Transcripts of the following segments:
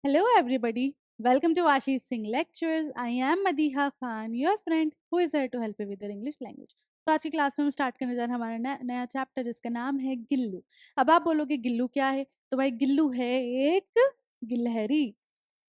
Hello, everybody. Welcome to Ashish Singh Lectures. I am Madiha Khan, your friend who is here to help you with your English language. तो आज की class में हम start करने जा रहे हैं हमारा नया चैप्टर जिसका नाम है गिल्लू। अब आप बोलोगे गिल्लू क्या है? तो भाई गिल्लू है एक गिलहरी।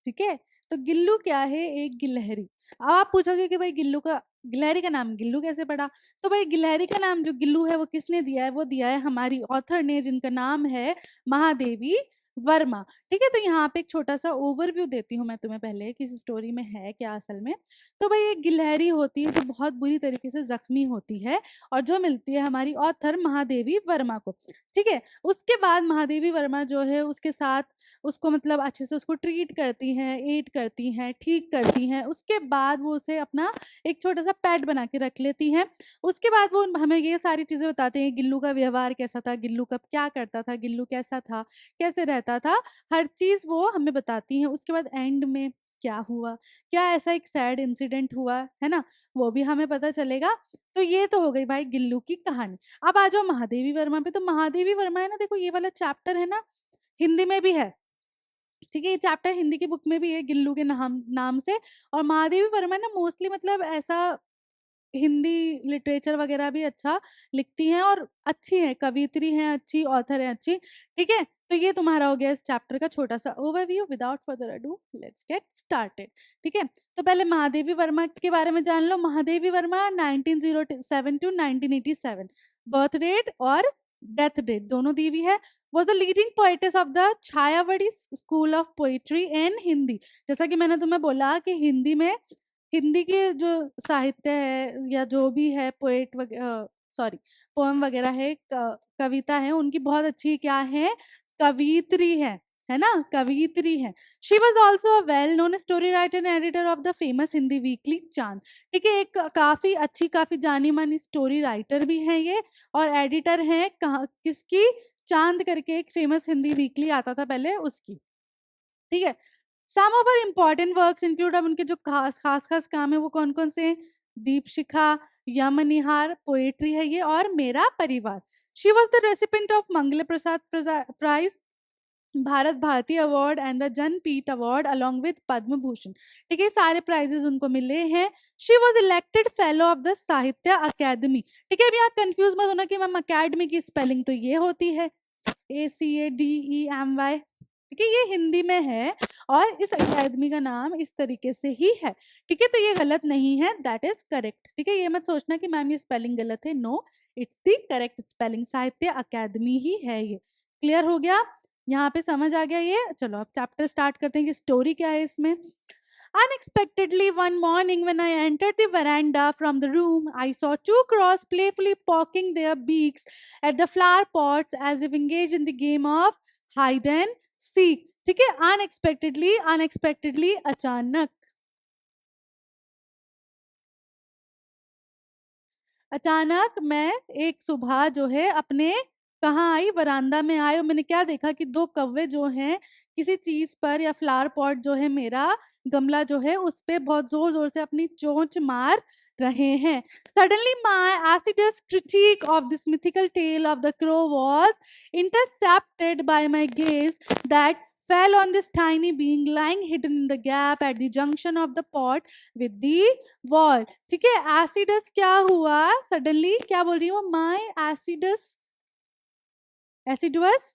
ठीक है, तो गिल्लू क्या है? एक गिलहरी। अब आप पूछोगे कि भाई गिलहरी का नाम गिल्लू कैसे पड़ा? तो भाई गिलहरी का नाम जो गिल्लू है वो किसने दिया है? वो दिया है हमारी ऑथर ने, जिनका नाम है महादेवी वर्मा। ठीक है, तो यहाँ पे एक छोटा सा ओवरव्यू देती हूँ मैं तुम्हें पहले कि इस स्टोरी में है क्या असल में। तो भाई एक गिलहरी होती है जो बहुत बुरी तरीके से जख्मी होती है और जो मिलती है हमारी ऑथर महादेवी वर्मा को। ठीक है, उसके बाद महादेवी वर्मा जो है उसके साथ उसको मतलब अच्छे से उसको ट्रीट करती हैं, एड करती हैं, ठीक करती हैं। उसके बाद वो उसे अपना एक छोटा सा पेट बना के रख लेती हैं। उसके बाद वो हमें ये सारी चीज़ें बताते हैं, गिल्लू का व्यवहार कैसा था, गिल्लू कब क्या करता था, गिल्लू कैसा था, कैसे रहता था, हर चीज़ वो हमें बताती हैं। उसके बाद एंड में क्या हुआ, क्या ऐसा एक सैड इंसिडेंट हुआ, है ना, वो भी हमें पता चलेगा। तो ये तो हो गई भाई गिल्लू की कहानी। अब आ जाओ महादेवी वर्मा पे। तो महादेवी वर्मा है ना, देखो ये वाला चैप्टर है ना, हिंदी में भी है। ठीक है, ये चैप्टर हिंदी की बुक में भी है गिल्लू के नाम नाम से। और महादेवी वर्मा ना मोस्टली मतलब ऐसा हिंदी लिटरेचर वगैरह भी अच्छा लिखती हैं और अच्छी है, कवियत्री हैं अच्छी, ऑथर है अच्छी। ठीक है, तो ये तुम्हारा हो गया इस चैप्टर का छोटा सा overview. Without further ado let's get started. ठीक है, तो पहले महादेवी वर्मा के बारे में जान लो। Mahadevi Verma 1907 to 1987 birth date और डेथ डेट दोनों दी हुई है। Was the leading poetess of the Chhayavadi school of poetry in Hindi. जैसा कि मैंने तुम्हें बोला कि हिंदी के जो साहित्य है या जो भी है सॉरी पोएम वगैरह है, कविता है, उनकी बहुत अच्छी क्या है, कवियत्री है ना, कवियत्री है। She was also a well known story writer and editor of the famous Hindi weekly चांद। ठीक है, एक काफी अच्छी काफी जानी मानी स्टोरी राइटर भी है ये और एडिटर है किसकी, चांद करके एक फेमस हिंदी वीकली आता था पहले उसकी। ठीक है, some of her important works include, अब उनके जो खास खास खास काम है वो कौन कौन से हैं? दीपशिखा, यमनिहार पोएट्री है ये, और मेरा परिवार। She was the recipient of Mangal Prasad prize, Bharat Bharati award and the Jnanpith award along with Padma Bhushan. ठीक है, सारे प्राइजेस उनको मिले हैं। She was elected fellow of the Sahitya Akademi. ठीक है, अब यहाँ कंफ्यूज मत होना कि मैम अकेडमी की स्पेलिंग तो ये होती है ACADEMY। ठीक है, ये हिंदी में है और इस अकेडमी का नाम इस तरीके से ही है। ठीक है, तो ये गलत नहीं है, दैट इज करेक्ट। ठीक है, ये मत सोचना कि मैम ये स्पेलिंग गलत है, no, it's the correct spelling, Sahitya Akademi ही है ये। क्लियर हो गया, यहाँ पे समझ आ गया ये। चलो अब चैप्टर स्टार्ट करते हैं कि स्टोरी क्या है इसमें। Unexpectedly, one morning when I entered the veranda from the room, I saw two crows playfully poking their beaks at the flower pots as if engaged in the game of hide and seek. ठीक है, unexpectedly, unexpectedly अचानक, अचानक मैं एक सुबह जो है अपने कहाँ आई, बरामदा में आई और मैंने क्या देखा कि दो कौवे जो हैं किसी चीज पर या फ्लावर पॉट जो है मेरा गमला जो है उस पे बहुत जोर जोर से अपनी चोंच मार रहे हैं। Suddenly my acidus critique of this mythical tale of the crow was intercepted by my gaze that fell on this tiny being lying hidden in the gap at the junction of the pot with the wall। ठीक है, acidus क्या हुआ, suddenly क्या बोल रही हूँ, माई acidus, acidus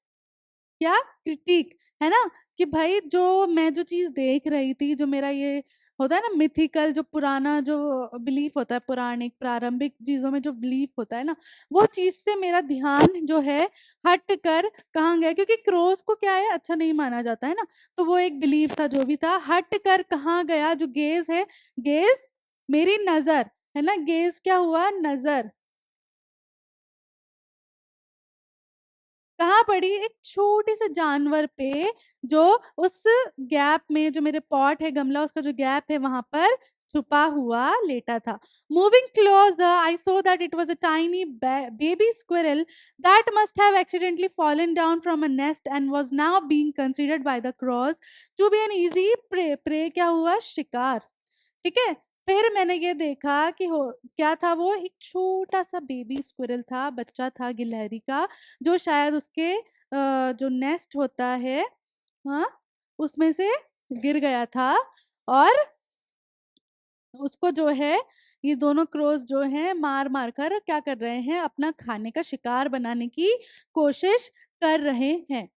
क्या, critic, है ना, कि भाई जो मैं जो चीज देख रही थी, जो मेरा ये होता है ना मिथिकल, जो पुराना जो बिलीफ होता है, पुराणिक प्रारंभिक चीजों में जो बिलीफ होता है ना, वो चीज से मेरा ध्यान जो है हट कर कहाँ गया, क्योंकि क्रोज को क्या है, अच्छा नहीं माना जाता है ना, तो वो एक बिलीफ था जो भी था, हट कर कहाँ गया, जो गेज है, गेज मेरी नजर, है ना, गेज क्या हुआ, नजर कहाँ पड़ी, एक छोटे से जानवर पे जो उस गैप में, जो मेरे पॉट है गमला उसका जो गैप है वहां पर छुपा हुआ लेटा था। Moving closer I saw that it was a tiny baby squirrel that must have accidentally fallen down from a nest and was now being considered by the crows to be an easy prey. Prey क्या हुआ, शिकार। ठीक है, फिर मैंने ये देखा कि हो क्या था, वो एक छोटा सा बेबी स्क्विरल था, बच्चा था गिलहरी का, जो शायद उसके जो नेस्ट होता है, हाँ, उसमें से गिर गया था और उसको जो है ये दोनों क्रोस जो हैं मार-मार कर क्या कर रहे हैं, अपना खाने का शिकार बनाने की कोशिश कर रहे हैं।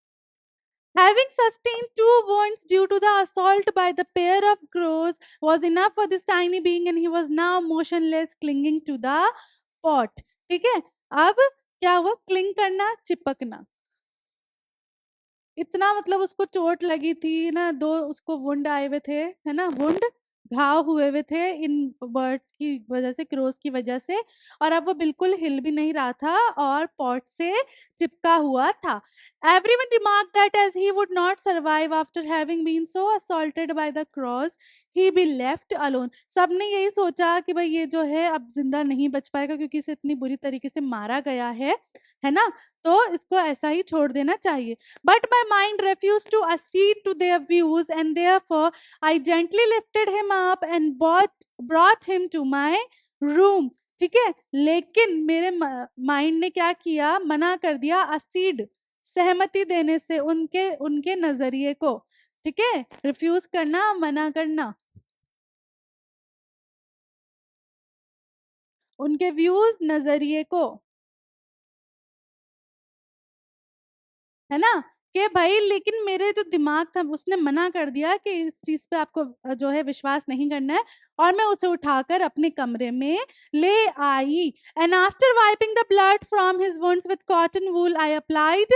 Having sustained two wounds due to the assault by the pair of crows was enough for this tiny being and he was now motionless clinging to the pot. ठीक है, अब क्या हुआ, क्लिंग करना, चिपकना। इतना मतलब उसको चोट लगी थी ना, 2 उसको वुंड आए हुए थे, है ना? वुंड, घाव हुए हुए थे इन बर्ड्स की वजह से, क्रोज़ की वजह से, और अब वो बिल्कुल हिल भी नहीं रहा था और पॉट से चिपका हुआ था। Everyone remarked that as he would not survive after having been so assaulted by the crows, he be left alone. सबने यही सोचा कि भाई ये जो है अब ज़िंदा नहीं बच पाएगा क्योंकि इसे इतनी बुरी तरीके से मारा गया है ना? तो इसको ऐसा ही छोड़ देना चाहिए। But my mind refused to accede to their views and therefore I gently lifted him up and brought him to my room. ठीक है, लेकिन मेरे माइंड ने क्या किया, मना कर दिया, असीड सहमति देने से उनके उनके नजरिए को। ठीक है, रिफ्यूज करना, मना करना, उनके व्यूज, नजरिए को, है ना? कि भाई लेकिन मेरे जो दिमाग था उसने मना कर दिया कि इस चीज़ पे आपको जो है विश्वास नहीं करना है, और मैं उसे उठाकर अपने कमरे में ले आई। And after wiping the blood from his wounds with cotton wool I applied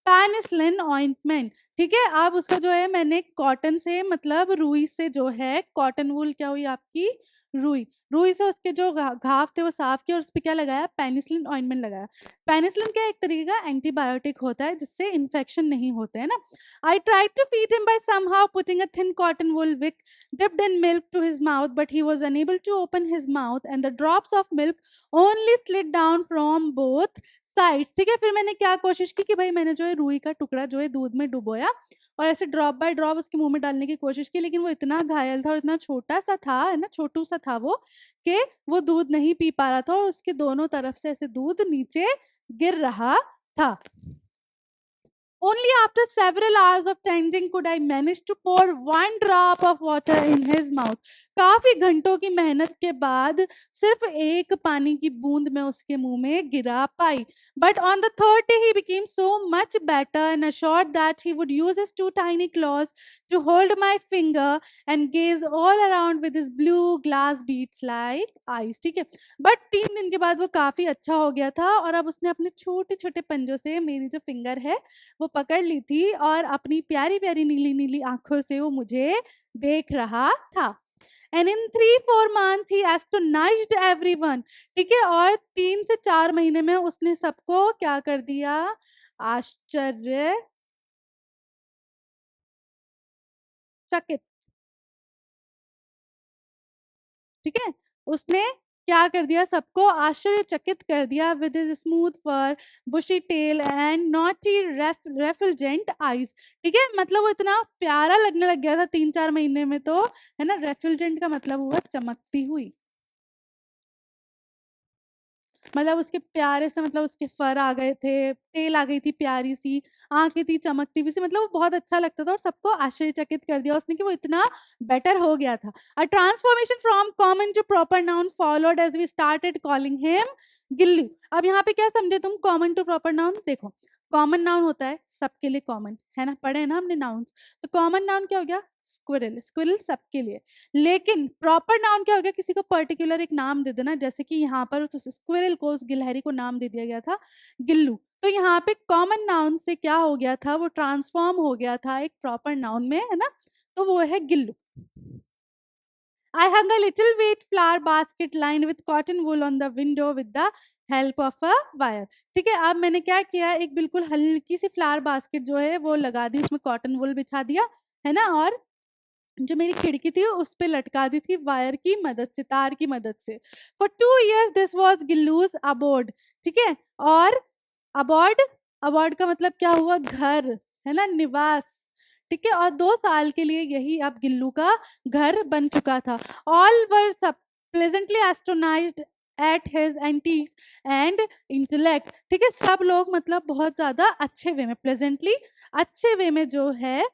penicillin ointment. ठीक है, अब उसका जो है मैंने कॉटन से मतलब रुई से जो है, कॉटन वूल क्या हुई आपकी, रुई, रुई से उसके जो घाव थे वो साफ किए और उस पे क्या लगाया, पेनिसिलिन ऑइंटमेंट लगाया। पेनिसिलिन क्या एक तरीके का एंटीबायोटिक होता है जिससे इन्फेक्शन नहीं होते, है ना? I tried to feed him by somehow putting a thin cotton wool wick dipped in milk to his mouth, but he was unable to open his mouth and the drops of milk only slid down from both sides. ठीक है, फिर मैंने क्या कोशिश की कि भाई मैंने जो है रुई का टुकड़ा जो है दूध में डुबोया और ऐसे ड्रॉप बाय ड्रॉप उसके मुंह में डालने की कोशिश की, लेकिन वो इतना घायल था और इतना छोटा सा था, है ना, छोटू सा था वो, कि वो दूध नहीं पी पा रहा था और उसके दोनों तरफ से ऐसे दूध नीचे गिर रहा था। Only after several hours of tending could I manage to pour one drop of water in his mouth. काफी घंटों की मेहनत के बाद सिर्फ एक पानी की बूंद मैं उसके मुंह में गिरा पाई. But on the third day he became so much better and assured that he would use his two tiny claws to hold my finger and gaze all around with his blue glass beads like eyes. ठीक है, but 3 दिन के बाद वो काफी अच्छा हो गया था और अब उसने अपने छोटे छोटे पंजों से मेरी जो फिंगर है वो पकड़ ली थी और अपनी प्यारी-प्यारी नीली-नीली आँखों से वो मुझे देख रहा था। And in 3-4 months he astonished everyone. ठीक है, और 3 से 4 महीने में उसने सबको क्या कर दिया? आश्चर्यचकित। ठीक है, उसने क्या कर दिया? सबको आश्चर्यचकित कर दिया with his smooth fur, bushy tail and naughty refulgent eyes. ठीक है, मतलब वो इतना प्यारा लगने लग गया था 3-4 महीने में तो, है ना? रेफुल्जेंट का मतलब हुआ चमकती हुई। मतलब उसके प्यारे से मतलब उसके फर आ गए थे, टेल आ गई थी प्यारी-सी, आँखें थी चमकती हुई सी, मतलब वो बहुत अच्छा लगता था और सबको आश्चर्यचकित कर दिया उसने कि वो इतना बेटर हो गया था। A transformation from common to proper noun followed as we started calling him Gillu. अब यहाँ पे क्या समझे तुम कॉमन टू प्रॉपर नाउन? देखो, कॉमन नाउन होता है सबके लिए कॉमन, है ना? पढ़े हैं ना हमने नाउन्स। तो कॉमन नाउन क्या हो गया? स्क्विरल, स्क्विरल सबके लिए। लेकिन प्रॉपर नाउन क्या हो गया? किसी को पर्टिकुलर एक नाम दे देना, जैसे कि यहाँ पर उस स्क्विरल को, उस गिलहरी को नाम दे दिया गया था गिल्लू। तो यहाँ पे कॉमन नाउन से क्या हो गया था? वो ट्रांसफॉर्म हो गया था एक प्रॉपर नाउन में, है ना? तो वो है Gillu. I hung a little wheat flour basket lined with cotton wool on the window with the help of a wire. ठीक है, अब मैंने क्या किया, एक बिल्कुल हल्की सी फ्लावर बास्केट जो है वो लगा दी, उसमें कॉटन वूल बिछा दिया, है ना? और जो मेरी खिड़की थी उस पे लटका दी थी वायर की मदद से, तार की मदद से। For 2 years this was Gillu's abode. ठीक है, और अबॉर्ड, अबॉर्ड का मतलब क्या हुआ? घर, है ना, निवास। ठीक है, और 2 साल के लिए यही अब गिल्लू का घर बन चुका था। ऑल वर सब pleasantly astonished at his antics and intellect. ठीक है, सब लोग मतलब बहुत ज्यादा अच्छे वे में, प्लेजेंटली अच्छे वे में जो है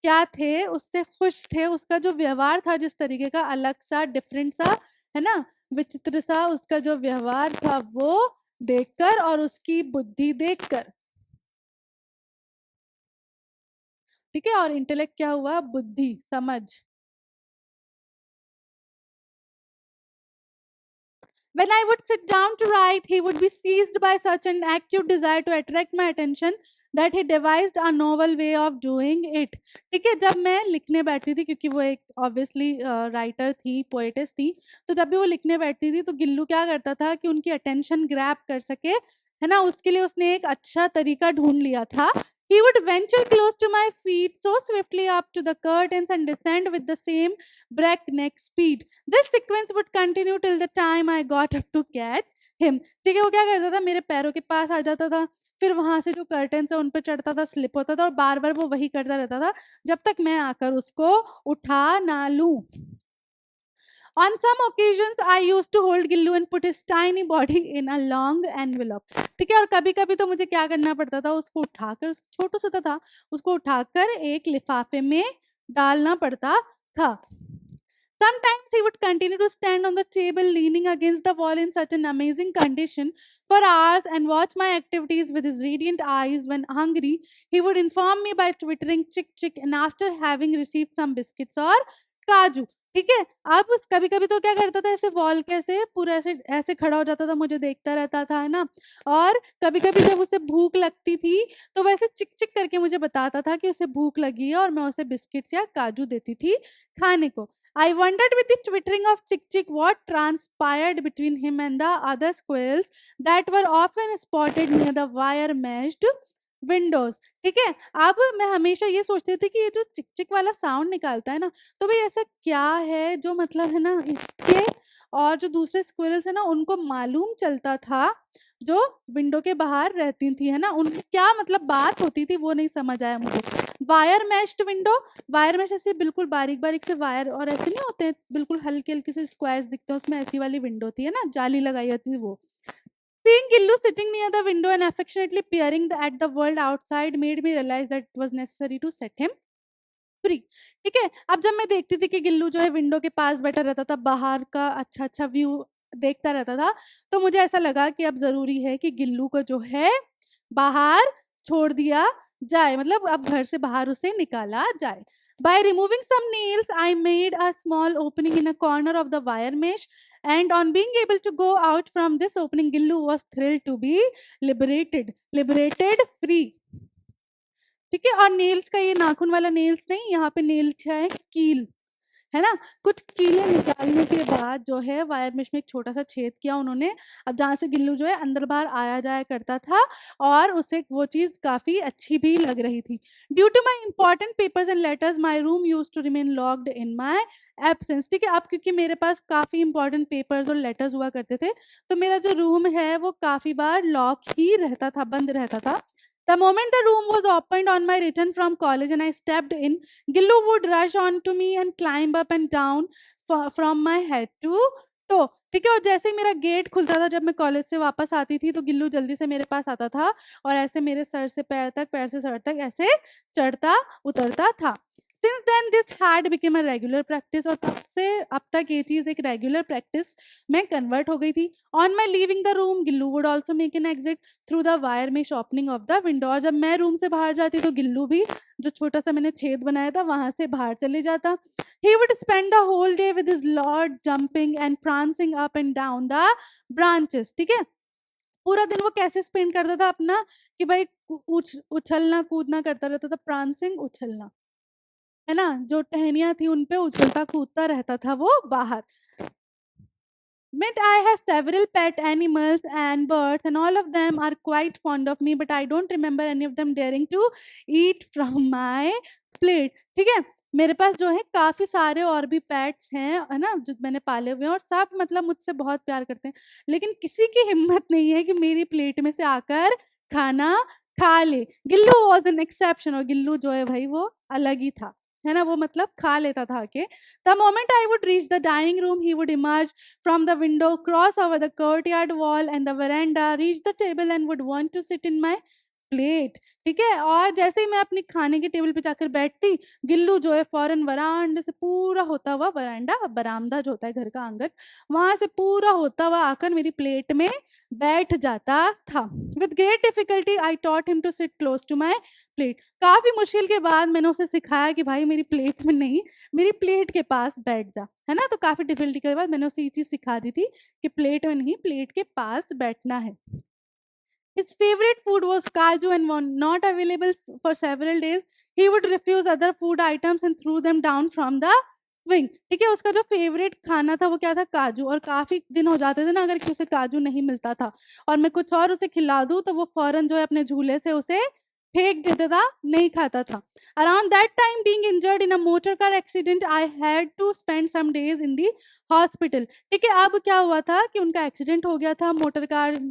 क्या थे, उससे खुश थे, उसका जो व्यवहार था जिस तरीके का अलग सा, डिफरेंट सा, है ना, विचित्र सा उसका जो व्यवहार था वो देखकर और उसकी बुद्धि देखकर। ठीक है, और इंटेलेक्ट क्या हुआ? बुद्धि, समझ। When I would sit down to write, he would be seized by such an acute desire to attract my attention that he devised a novel way of doing it. ठीक है, जब मैं लिखने बैठती थी, क्योंकि वो एक ऑब्वियसली राइटर थी, पोएटेस थी, तो जब भी वो लिखने बैठती थी तो गिल्लू क्या करता था कि उनकी अटेंशन ग्रैब कर सके, है ना, उसके लिए उसने एक अच्छा तरीका ढूंढ लिया था। He would venture close to my feet so swiftly up to the curtains and descend with the same breakneck speed. This sequence would continue till the time I got up to catch him. ठीक है, वो क्या करता था, मेरे पैरों के पास आ जाता था, फिर वहां से जो कर्टन है उन पर चढ़ता था, स्लिप होता था, और बार बार वो वही करता रहता था जब तक मैं आकर उसको उठा ना लूं। On some occasions, I used to hold Gillu and put his tiny body in a long envelope. ठीक है, और कभी-कभी तो मुझे क्या करना पड़ता था, उसको उठाकर, छोटू सा था, उसको उठाकर एक लिफाफे में डालना पड़ता था। Sometimes he would continue to stand on the table leaning against the wall in such an amazing condition for hours and watch my activities with his radiant eyes. When hungry, he would inform me by twittering chick chick, and after having received some biscuits or काजू। ठीक है, अब उस कभी-कभी तो क्या करता था, ऐसे वॉल के ऐसे पूरा ऐसे ऐसे खड़ा हो जाता था, मुझे देखता रहता था, है ना? और कभी-कभी जब उसे भूख लगती थी, तो वैसे चिक-चिक करके मुझे बताता था कि उसे भूख लगी है, और मैं उसे बिस्किट्स या काजू देती थी खाने को। I wondered with the twittering of Chick Chick what transpired between him and the other squirrels that were often spotted near the wire meshed Windows. ठीक है? अब मैं हमेशा ये सोचती थी कि ये जो चिक चिक वाला साउंड निकालता है ना, तो भई ऐसा क्या है जो मतलब है ना इसके और जो दूसरे स्क्विरल्स हैं ना उनको मालूम चलता था, जो विंडो के बाहर रहती थी, है ना? उनकी क्या मतलब बात होती थी वो नहीं समझ आया मुझे। Wire meshed window, wire mesh ऐसे बिल्कुल बारीक-बारीक से वायर और ऐसे नहीं होते हैं, बिल्कुल हल्के-हल्के से स्क्वायर्स दिखते हैं, उसमें ऐसी वाली विंडो थी, है ना? जाली लगाई होती है वो। Seeing Gillu sitting near the window and affectionately peering at the world outside made me realize that it was necessary to set him free. ठीक है, अब जब मैं देखती थी कि गिल्लू जो है विंडो के पास बैठा रहता था, बाहर का अच्छा-अच्छा व्यू देखता रहता था, तो मुझे ऐसा लगा कि अब ज़रूरी है कि गिल्लू को जो है बाहर छोड़ दिया जाए, मतलब अब घर से बाहर उसे निकाला जाए। By removing some nails, I made a small opening in a corner of the wire mesh, and on being able to go out from this opening, Gillu was thrilled to be liberated, free। ठीक है, और nails का ये नाखून वाला nails नहीं, यहाँ पे नेल्स है कील, है ना? कुछ कीलें निकालने के बाद जो है वायर मेश में एक छोटा-सा छेद किया उन्होंने, अब जहाँ से गिल्लू जो है अंदर-बाहर आया-जाया करता था, और उसे वो चीज़ काफ़ी अच्छी भी लग रही थी। Due to my important papers and letters, my room used to remain locked in my absence. ठीक है, अब क्योंकि मेरे पास काफ़ी इम्पोर्टेंट पेपर्स और लेटर्स हुआ करते थे, तो मेरा जो रूम है वो काफ़ी बार लॉक ही रहता था, बंद रहता था। The moment the room was opened on my return from college and I stepped in, Gillu would rush on to me and climb up and down from my head to toe। ठीक है, और जैसे ही मेरा gate खुलता था जब मैं college से वापस आती थी, तो गिल्लू जल्दी से मेरे पास आता था और ऐसे मेरे सर से पैर तक, पैर से सर तक ऐसे चढ़ता उतरता था। Since then this had become a regular practice, और तब से अब तक ये चीज़ एक रेगुलर प्रैक्टिस में कन्वर्ट हो गई थी। On my leaving the room, Gillu would also make an exit through the wire mesh opening of the window, और जब मैं रूम से बाहर जाती तो गिल्लू भी जो छोटा-सा मैंने छेद बनाया था वहाँ से बाहर चले जाता। He would spend the whole day with his lord jumping and prancing up and down the branches। ठीक है? पूरा दिन वो कैसे स्पेंड करता था अपना कि भाई उछलना कूदना करता रहता था, प्रांसिंग उछलना, है ना? जो टहनियाँ थी उन पे उछलता कूदता रहता था वो बाहर। But I have several pet animals and birds, and all of them are quite fond of me, but I don't remember any of them daring to eat from my plate। ठीक है? मेरे पास जो है काफ़ी सारे और भी पेट्स हैं, है ना? जो मैंने पाले हुए हैं, और सब मतलब मुझसे बहुत प्यार करते हैं। लेकिन किसी की हिम्मत नहीं है कि मेरी प्लेट में से आकर खाना खा ले। गिल्लू वाज़ एन एक्सेप्शन, और गिल्लू जो है भाई वो अलग ही था। है ना? वो मतलब खा लेता था आके। The moment I would reach the dining room, he would emerge from the window, cross over the courtyard wall and the veranda, reach the table and would want to sit in my plate, ठीक है? और जैसे ही मैं अपनी खाने के table पे जाकर बैठती, गिल्लू जो है फ़ौरन वरांडे से पूरा होता हुआ, वरांडा बरामदा जो होता है घर का आंगन, वहाँ से पूरा होता हुआ आकर मेरी प्लेट में बैठ जाता था। With great difficulty I taught him to sit close to my plate. काफ़ी मुश्किल के बाद मैंने उसे सिखाया कि भाई मेरी प्लेट में नहीं, मेरी प्लेट के पास बैठ जा, है ना? तो काफ़ी डिफिकल्टी के बाद मैंने उसे ये चीज़ सिखा दी थी कि प्लेट में नहीं, प्लेट के पास बैठना है। His favorite food was kaju and when not available for several days, he would refuse other food items and threw them down from the swing. ठीक है, उसका जो फेवरेट खाना था वो क्या था? काजू। और काफ़ी दिन हो जाते थे ना अगर कि उसे काजू नहीं मिलता था और मैं कुछ और उसे खिला दूँ तो वो फ़ौरन जो है अपने झूले से उसे फेंक देता था, नहीं खाता था। Around that time being injured in a motor car accident, I had to spend some days in the hospital. ठीक है, अब क्या हुआ था कि उनका एक्सीडेंट हो गया था मोटर कार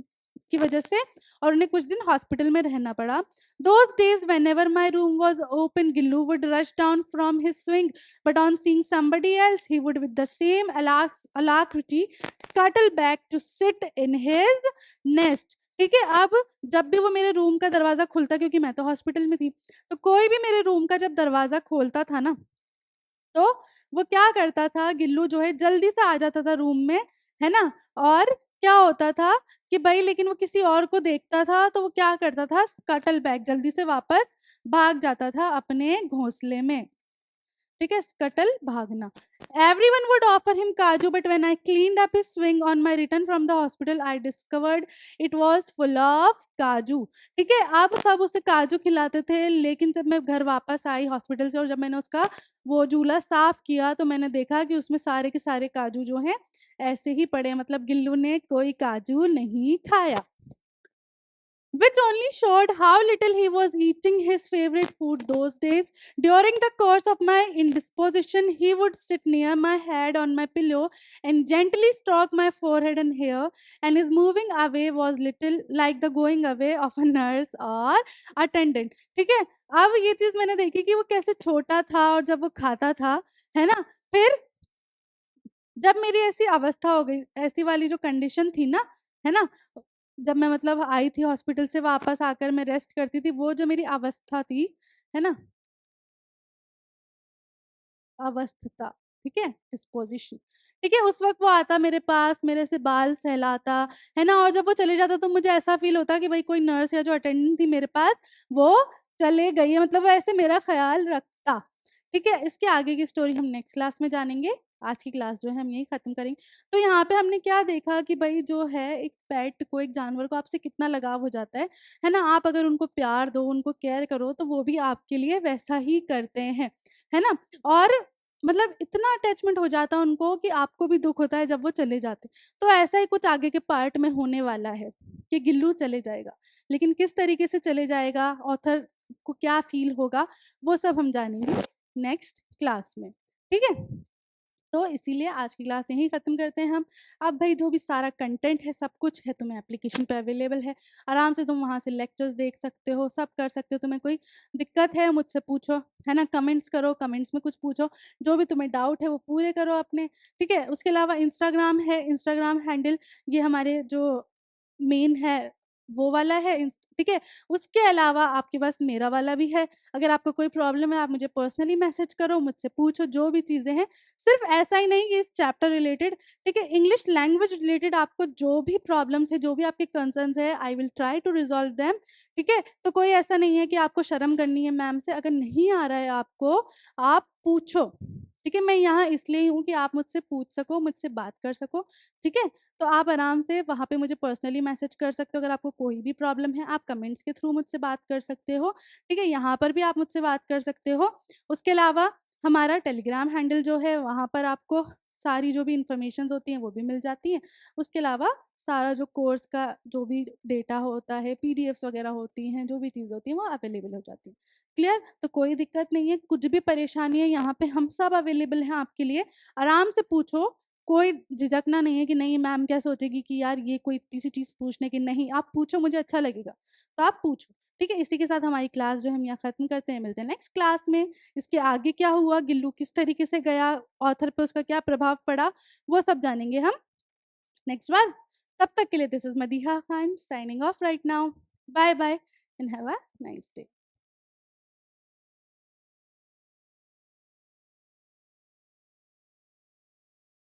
की वजह से और उन्हें कुछ दिन हॉस्पिटल में रहना पड़ा। Those days whenever my room was open, Gillu would rush down from his swing, but on seeing somebody else, he would with the same alacrity scuttle back to sit in his nest. ठीक है, अब जब भी वो मेरे room का दरवाज़ा खुलता, क्योंकि मैं तो हॉस्पिटल में थी, तो कोई भी मेरे रूम का जब दरवाज़ा खोलता था ना, तो वो क्या करता था, गिल्लू जो है जल्दी से आ जाता था रूम में, है ना? और क्या होता था कि भई लेकिन वो किसी और को देखता था तो वो क्या करता था, स्कटल बैक जल्दी से वापस भाग जाता था अपने घोंसले में। ठीक है, स्कटल भागना। एवरीवन वुड ऑफर हिम काजू but when I cleaned up his swing on my return from the hospital I discovered it was full of काजू। ठीक है, अब सब उसे काजू खिलाते थे, लेकिन जब मैं घर वापस आई हॉस्पिटल से और जब मैंने उसका वो झूला साफ किया तो मैंने देखा कि उसमें सारे के सारे काजू जो हैं ऐसे ही पड़े हैं, मतलब गिल्लू ने कोई काजू नहीं खाया। Which only showed how little he was eating his favorite food those days. During the course of my indisposition, he would sit near my head on my pillow and gently stroke my forehead and hair, and his moving away was little like the going away of a nurse or attendant. ठीक है, अब ये चीज़ मैंने देखी कि वो कैसे छोटा था और जब वो खाता था, है ना? फिर जब मेरी ऐसी अवस्था हो गई, ऐसी वाली जो कंडीशन थी ना, है ना? जब मैं मतलब आई थी हॉस्पिटल से वापस आकर मैं रेस्ट करती थी, वो जो मेरी अवस्था थी, है ना? अवस्था, ठीक है? डिस्पोज़िशन, ठीक है? उस वक़्त वो आता मेरे पास, मेरे से बाल सहलाता, है ना? और जब वो चले जाता तो मुझे ऐसा फ़ील होता कि भई कोई नर्स या जो अटेंडेंट थी मेरे पास, वो चले गई है, मतलब वो ऐसे मेरा ख़्याल रखता, ठीक है? इसके आगे की स्टोरी हम नेक्स्ट क्लास में जानेंगे। आज की क्लास जो है हम यहीं ख़त्म करेंगे। तो यहाँ पे हमने क्या देखा कि भई जो है एक पेट को, एक जानवर को आपसे कितना लगाव हो जाता है ना? आप अगर उनको प्यार दो, उनको केयर करो, तो वो भी आपके लिए वैसा ही करते हैं, है ना? और मतलब इतना अटैचमेंट हो जाता है उनको कि आपको भी दुःख होता है जब वो चले जाते हैं। तो ऐसा ही कुछ आगे के पार्ट में होने वाला है कि गिल्लू चले जाएगा। लेकिन किस तरीके से चले जाएगा, ऑथर को क्या फ़ील होगा, वो सब हम जानेंगे नेक्स्ट क्लास में। ठीक है? तो इसीलिए आज की क्लास यहीं ख़त्म करते हैं हम। अब भई जो भी सारा कंटेंट है, सब कुछ है तुम्हें एप्लीकेशन पे अवेलेबल है। आराम से तुम वहाँ से लेक्चर्स देख सकते हो, सब कर सकते हो। तुम्हें कोई दिक्कत है मुझसे पूछो, है ना? कमेंट्स करो, कमेंट्स में कुछ पूछो। जो भी तुम्हें डाउट है वो पूरे करो अपने, ठीक है? उसके अलावा इंस्टाग्राम है, इंस्टाग्राम हैंडल ये हमारे जो मेन है वो वाला है ठीक है? उसके अलावा आपके पास मेरा वाला भी है। अगर आपको कोई प्रॉब्लम है आप मुझे पर्सनली मैसेज करो, मुझसे पूछो जो भी चीज़ें हैं। सिर्फ़ ऐसा ही नहीं कि इस चैप्टर रिलेटेड, ठीक है? इंग्लिश लैंग्वेज रिलेटेड आपको जो भी प्रॉब्लम्स है, जो भी आपके कंसर्न्स है, I will try to resolve them, ठीक है? तो कोई ऐसा नहीं है कि आपको शर्म करनी है मैम से, अगर नहीं आ रहा है आपको, आप पूछो, ठीक है? मैं यहाँ इसलिए ही हूँ कि आप मुझसे पूछ सको, मुझसे बात कर सको, ठीक है? तो आप आराम से वहाँ पे मुझे पर्सनली मैसेज कर सकते हो, अगर आपको कोई भी प्रॉब्लम है, आप कमेंट्स के थ्रू मुझसे बात कर सकते हो, ठीक है? यहाँ पर भी आप मुझसे बात कर सकते हो। उसके अलावा हमारा टेलीग्राम हैंडल जो है, वहाँ पर आपको सारी जो भी इन्फॉर्मेशंस होती हैं, वो भी मिल जाती हैं। उसके अलावा सारा जो कोर्स का जो भी डेटा होता है, पीडीएफ्स वगैरह होती हैं, जो भी चीज़ होती है, वो अवेलेबल हो जाती है। क्लियर? तो कोई दिक्कत नहीं है, कुछ भी परेशानी है, यहाँ पे हम सब अवेलेबल हैं आपके लिए। आराम से पूछो, कोई झिझकना नहीं है कि नहीं मैम क्या सोचेगी कि यार ये कोई इतनी-सी चीज़ पूछने की, नहीं, आप पूछो मुझे अच्छा लगेगा, तो आप पूछो, ठीक है? इसी के साथ हमारी क्लास जो है हम यहाँ ख़त्म करते हैं, मिलते हैं नेक्स्ट क्लास में। इसके आगे क्या हुआ, गिल्लू किस तरीके से गया, ऑथर पे उसका क्या प्रभाव पड़ा, वो सब जानेंगे हम नेक्स्ट बार। तब तक के लिए this is Madiha Khan signing off right now. Bye bye. And have a nice day.